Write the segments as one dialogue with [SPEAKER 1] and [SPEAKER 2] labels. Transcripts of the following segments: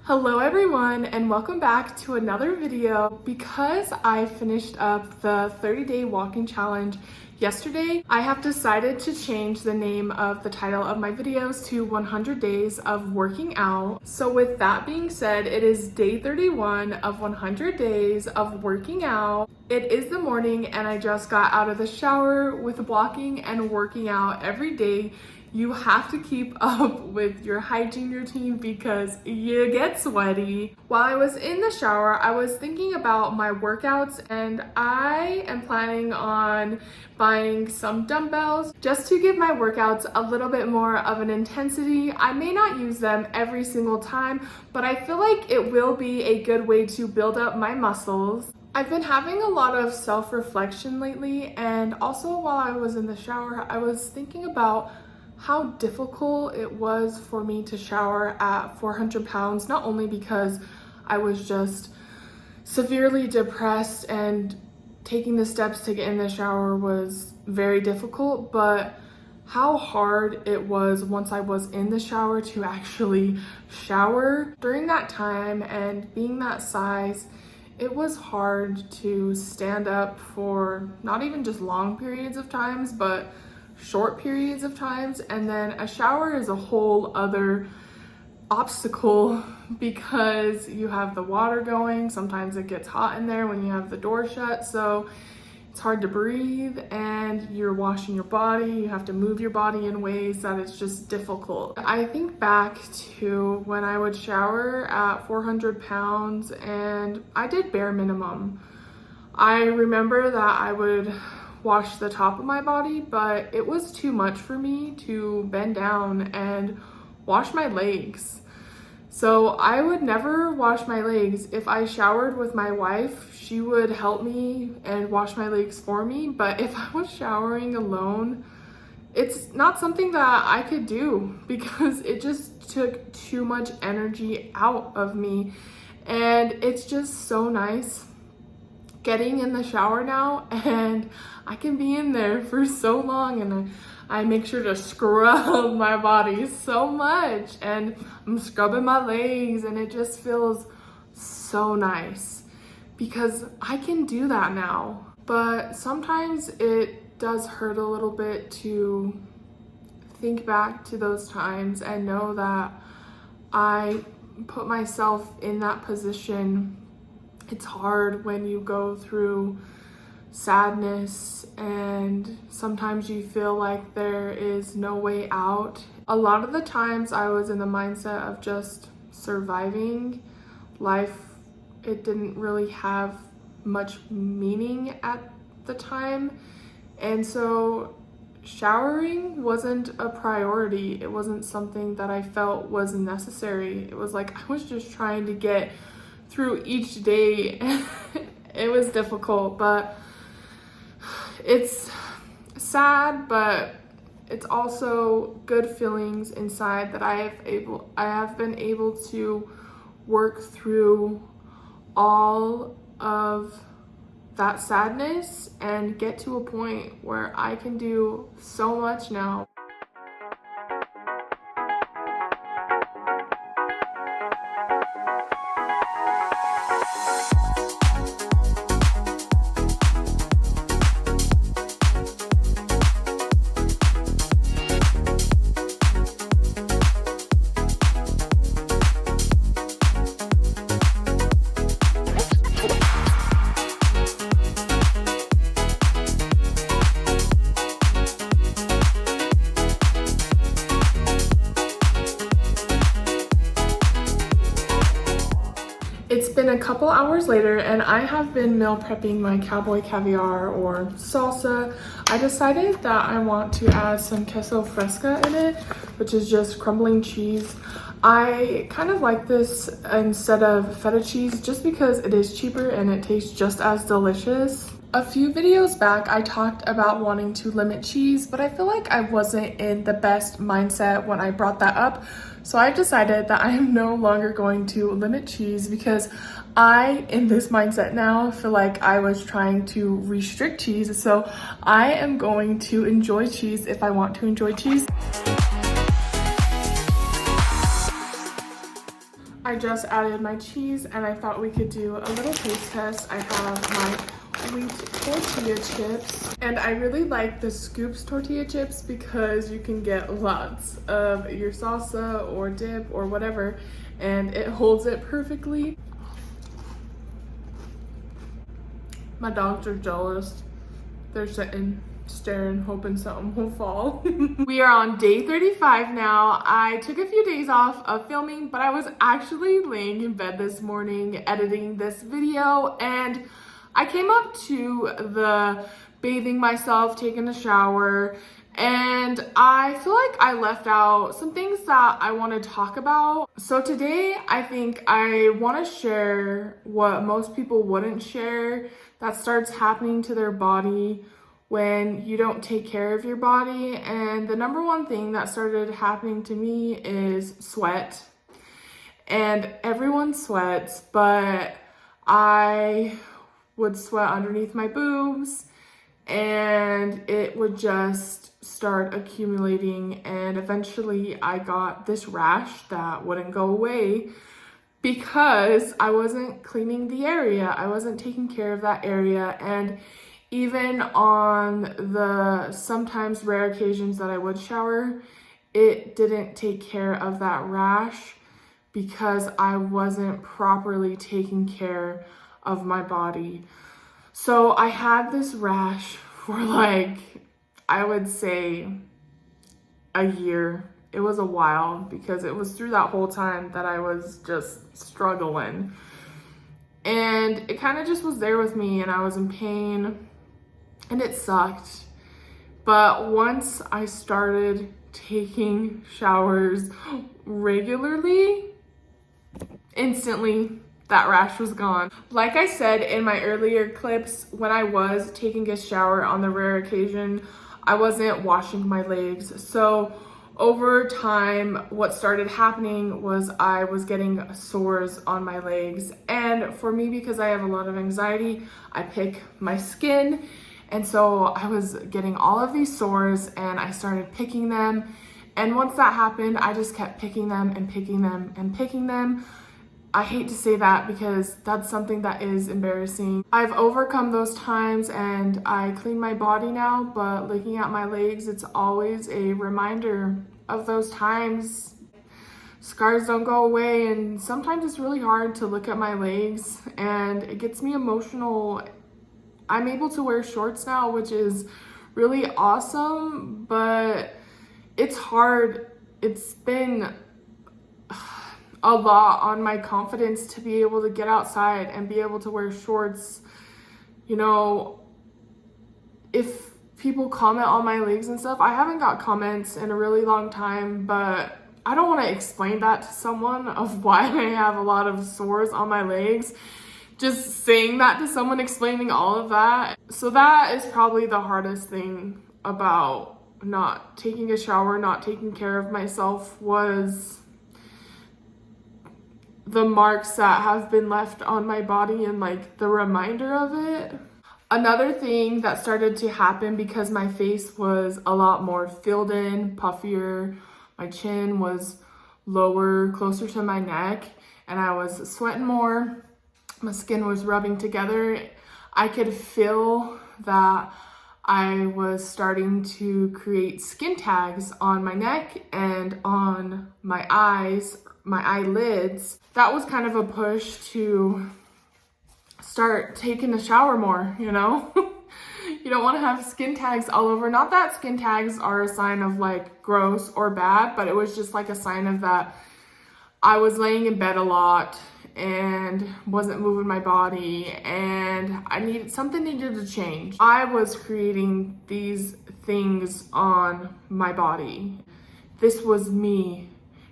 [SPEAKER 1] Hello everyone and welcome back to another video. Because I finished up the 30-day walking challenge yesterday, I have decided to change the name of the title of my videos to 100 days of working out. So with that being said, it is day 31 of 100 days of working out. It is the morning and I just got out of the shower with walking and working out every day. You have to keep up with your hygiene routine because you get sweaty. While I was in the shower, I was thinking about my workouts and I am planning on buying some dumbbells just to give my workouts a little bit more of an intensity. I may not use them every single time, but I feel like it will be a good way to build up my muscles. I've been having a lot of self-reflection lately, and also while I was in the shower, I was thinking about how difficult it was for me to shower at 400 pounds, not only because I was just severely depressed and taking the steps to get in the shower was very difficult, but how hard it was once I was in the shower to actually shower. During that time and being that size, it was hard to stand up for not even just long periods of times, but short periods of times. And then a shower is a whole other obstacle because you have the water going. Sometimes it gets hot in there when you have the door shut, so it's hard to breathe, and you're washing your body. You have to move your body in ways that it's just difficult. I think back to when I would shower at 400 pounds and I did bare minimum. I remember that I would wash the top of my body, but it was too much for me to bend down and wash my legs. So I would never wash my legs. If I showered with my wife, she would help me and wash my legs for me. But if I was showering alone, it's not something that I could do because it just took too much energy out of me. And it's just so nice getting in the shower now, and I can be in there for so long, and I make sure to scrub my body so much, and I'm scrubbing my legs, and it just feels so nice because I can do that now. But sometimes it does hurt a little bit to think back to those times and know that I put myself in that position. It's hard when you go through sadness and sometimes you feel like there is no way out. A lot of the times I was in the mindset of just surviving life. It didn't really have much meaning at the time. And so showering wasn't a priority. It wasn't something that I felt was necessary. It was like I was just trying to get through each day. It was difficult, but it's sad, but it's also good feelings inside that I have been able to work through all of that sadness and get to a point where I can do so much now. It's been a couple hours later and I have been meal prepping my cowboy caviar or salsa. I decided that I want to add some queso fresca in it, which is just crumbling cheese. I kind of like this instead of feta cheese just because it is cheaper and it tastes just as delicious. A few videos back, I talked about wanting to limit cheese, but I feel like I wasn't in the best mindset when I brought that up. So I decided that I am no longer going to limit cheese because I, in this mindset now, feel like I was trying to restrict cheese. So I am going to enjoy cheese if I want to enjoy cheese. I just added my cheese and I thought we could do a little taste test. I have my wheat tortilla chips, and I really like the Scoops tortilla chips because you can get lots of your salsa or dip or whatever, and it holds it perfectly. My dogs are jealous. They're sitting, staring, hoping something will fall. We are on day 35 now. I took a few days off of filming, but I was actually laying in bed this morning editing this video, and I came up to the bathing myself, taking a shower, and I feel like I left out some things that I want to talk about. So today, I think I want to share what most people wouldn't share that starts happening to their body when you don't take care of your body. And the number one thing that started happening to me is sweat. And everyone sweats, but I would sweat underneath my boobs and it would just start accumulating, and eventually I got this rash that wouldn't go away because I wasn't cleaning the area. I wasn't taking care of that area. And even on the sometimes rare occasions that I would shower, it didn't take care of that rash because I wasn't properly taking care of my body. So I had this rash for like, I would say a year. It was a while because it was through that whole time that I was just struggling. And it kind of just was there with me, and I was in pain and it sucked. But once I started taking showers regularly, instantly that rash was gone. Like I said in my earlier clips, when I was taking a shower on the rare occasion, I wasn't washing my legs. So over time, what started happening was I was getting sores on my legs. And for me, because I have a lot of anxiety, I pick my skin. And so I was getting all of these sores and I started picking them. And once that happened, I just kept picking them and picking them and picking them. I hate to say that because that's something that is embarrassing. I've overcome those times and I clean my body now, but looking at my legs, it's always a reminder of those times. Scars don't go away, and sometimes it's really hard to look at my legs and it gets me emotional. I'm able to wear shorts now, which is really awesome, but it's hard. It's been a lot on my confidence to be able to get outside and be able to wear shorts. You know, if people comment on my legs and stuff, I haven't got comments in a really long time, but I don't want to explain that to someone of why I have a lot of sores on my legs. Just saying that to someone, explaining all of that. So that is probably the hardest thing about not taking a shower, not taking care of myself, was the marks that have been left on my body and like the reminder of it. Another thing that started to happen because my face was a lot more filled in, puffier, my chin was lower, closer to my neck, and I was sweating more. My skin was rubbing together. I could feel that I was starting to create skin tags on my neck and on my eyes, my eyelids. That was kind of a push to start taking a shower more, you know? You don't want to have skin tags all over. Not that skin tags are a sign of like gross or bad, but it was just like a sign of that I was laying in bed a lot and wasn't moving my body, and something needed to change. I was creating these things on my body. This was me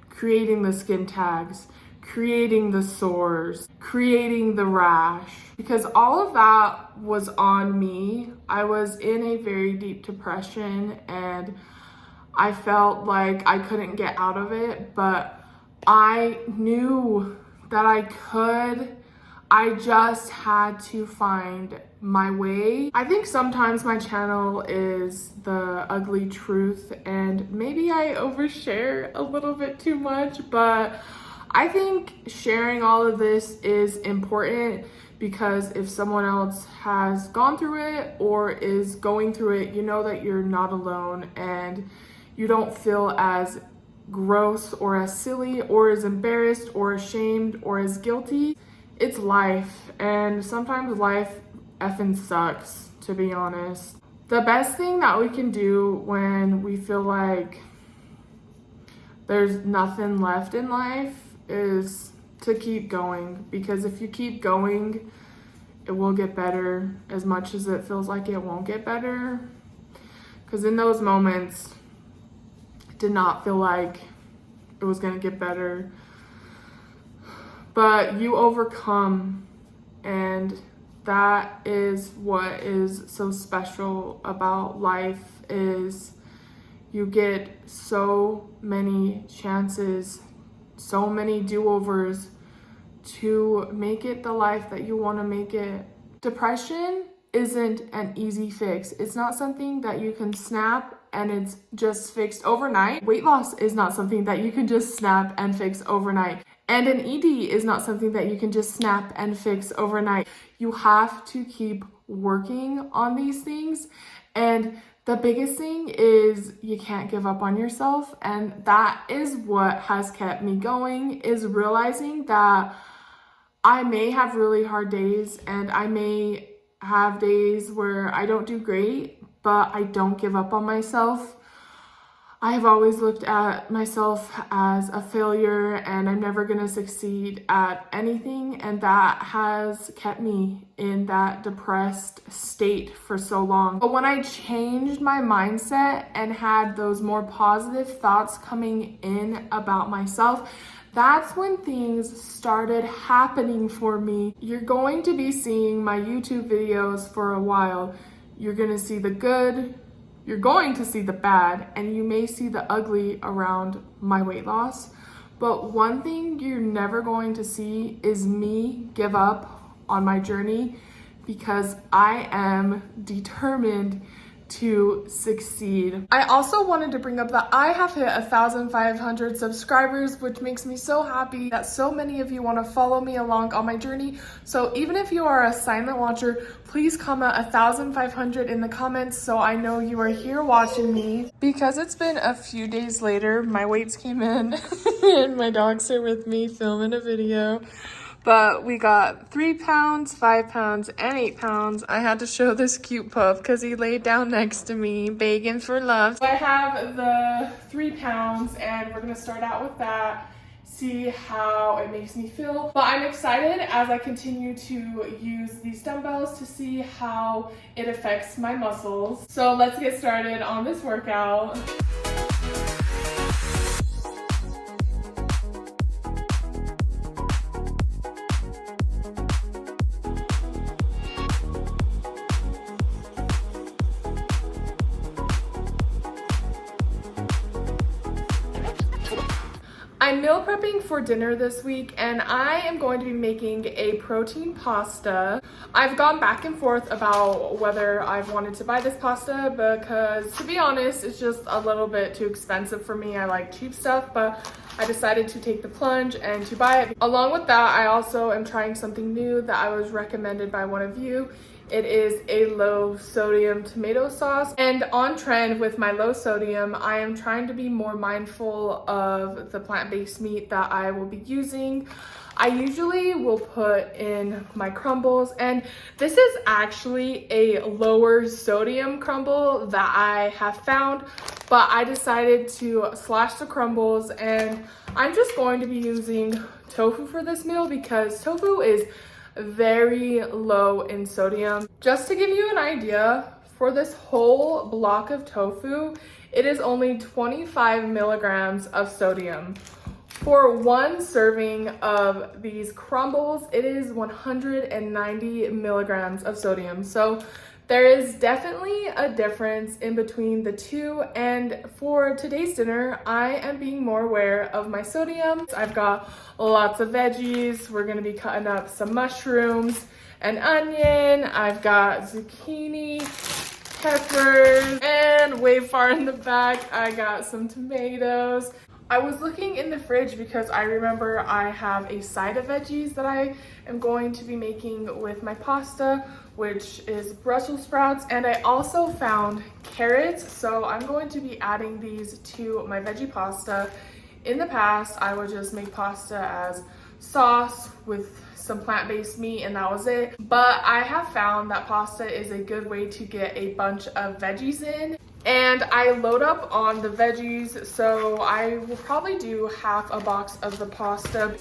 [SPEAKER 1] creating the skin tags, creating the sores, creating the rash, because all of that was on me. I was in a very deep depression and I felt like I couldn't get out of it, but I knew that I could. I just had to find my way. I think sometimes my channel is the ugly truth, and maybe I overshare a little bit too much, but I think sharing all of this is important because if someone else has gone through it or is going through it, you know that you're not alone and you don't feel as gross or as silly or as embarrassed or ashamed or as guilty. It's life, and sometimes life effing sucks, to be honest. The best thing that we can do when we feel like there's nothing left in life is to keep going, because if you keep going, it will get better as much as it feels like it won't get better. Because in those moments, it did not feel like it was gonna get better. But you overcome, and that is what is so special about life, is you get so many chances, so many do-overs to make it the life that you want to make it. Depression isn't an easy fix. It's not something that you can snap and it's just fixed overnight. Weight loss is not something that you can just snap and fix overnight. And an ED is not something that you can just snap and fix overnight. You have to keep working on these things. And the biggest thing is you can't give up on yourself. And that is what has kept me going, is realizing that I may have really hard days and I may have days where I don't do great, but I don't give up on myself. I have always looked at myself as a failure and I'm never gonna succeed at anything, and that has kept me in that depressed state for so long. But when I changed my mindset and had those more positive thoughts coming in about myself, that's when things started happening for me. You're going to be seeing my YouTube videos for a while. You're gonna see the good, you're going to see the bad, and you may see the ugly around my weight loss. But one thing you're never going to see is me give up on my journey, because I am determined to succeed. I also wanted to bring up that I have hit 1,500 subscribers, which makes me so happy that so many of you want to follow me along on my journey. So even if you are a silent watcher, please comment 1,500 in the comments so I know you are here watching me. Because it's been a few days later, my weights came in and my dogs are with me filming a video. But we got 3 pounds, 5 pounds, and 8 pounds. I had to show this cute pup because he laid down next to me, begging for love. So I have the 3 pounds and we're gonna start out with that, see how it makes me feel. But I'm excited as I continue to use these dumbbells to see how it affects my muscles. So let's get started on this workout. I'm meal prepping for dinner this week and I am going to be making a protein pasta. I've gone back and forth about whether I've wanted to buy this pasta because, to be honest, it's just a little bit too expensive for me. I like cheap stuff, but I decided to take the plunge and to buy it. Along with that, I also am trying something new that I was recommended by one of you. It is a low sodium tomato sauce, and on trend with my low sodium, I am trying to be more mindful of the plant-based meat that I will be using. I usually will put in my crumbles, and this is actually a lower sodium crumble that I have found, but I decided to slash the crumbles, and I'm just going to be using tofu for this meal because tofu is very low in sodium. Just to give you an idea, for this whole block of tofu, it is only 25 milligrams of sodium. For one serving of these crumbles, it is 190 milligrams of sodium. So there is definitely a difference in between the two, and for today's dinner, I am being more aware of my sodium. I've got lots of veggies. We're gonna be cutting up some mushrooms, an onion. I've got zucchini, peppers, and way far in the back, I got some tomatoes. I was looking in the fridge because I remember I have a side of veggies that I am going to be making with my pasta, which is Brussels sprouts, and I also found carrots, so I'm going to be adding these to my veggie pasta. In the past, I would just make pasta as sauce with some plant-based meat and that was it. But I have found that pasta is a good way to get a bunch of veggies in. And I load up on the veggies, so I will probably do half a box of the pasta.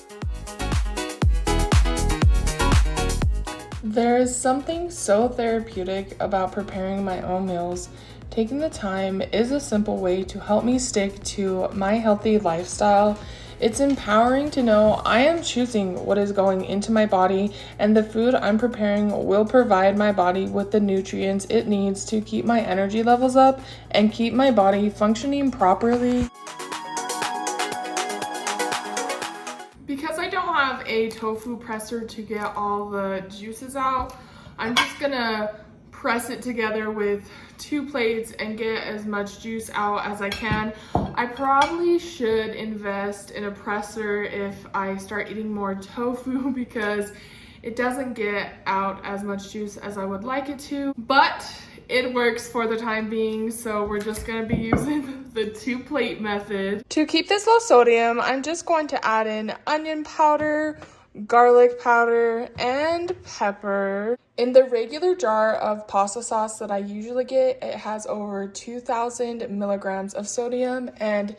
[SPEAKER 1] There is something so therapeutic about preparing my own meals. Taking the time is a simple way to help me stick to my healthy lifestyle. It's empowering to know I am choosing what is going into my body, and the food I'm preparing will provide my body with the nutrients it needs to keep my energy levels up and keep my body functioning properly. Because I don't have a tofu presser to get all the juices out, I'm just gonna press it together with 2 plates and get as much juice out as I can. I probably should invest in a presser if I start eating more tofu because it doesn't get out as much juice as I would like it to, but it works for the time being, so we're just gonna be using the 2-plate method. To keep this low sodium, I'm just going to add in onion powder, garlic powder, and pepper. In the regular jar of pasta sauce that I usually get, it has over 2,000 milligrams of sodium, and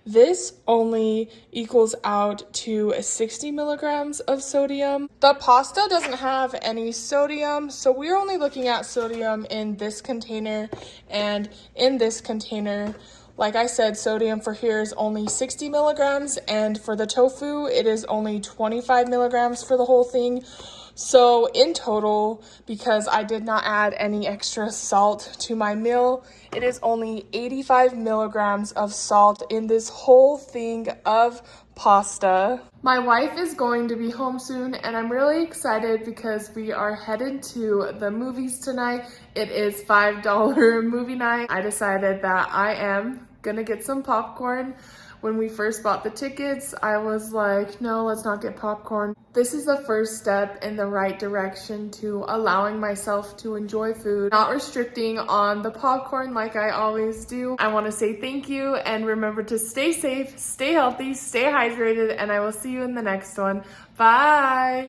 [SPEAKER 1] this only equals out to 60 milligrams of sodium. The pasta doesn't have any sodium, so we're only looking at sodium in this container and in this container. Like I said, sodium for here is only 60 milligrams, and for the tofu, it is only 25 milligrams for the whole thing. So in total, because I did not add any extra salt to my meal, it is only 85 milligrams of salt in this whole thing of pasta. My wife is going to be home soon, and I'm really excited because we are headed to the movies tonight. It is $5 movie night. I decided that I am gonna get some popcorn. When we first bought the tickets, I was like, no, let's not get popcorn. This is the first step in the right direction to allowing myself to enjoy food, not restricting on the popcorn like I always do. I want to say thank you, and remember to stay safe, stay healthy, stay hydrated, and I will see you in the next one. Bye!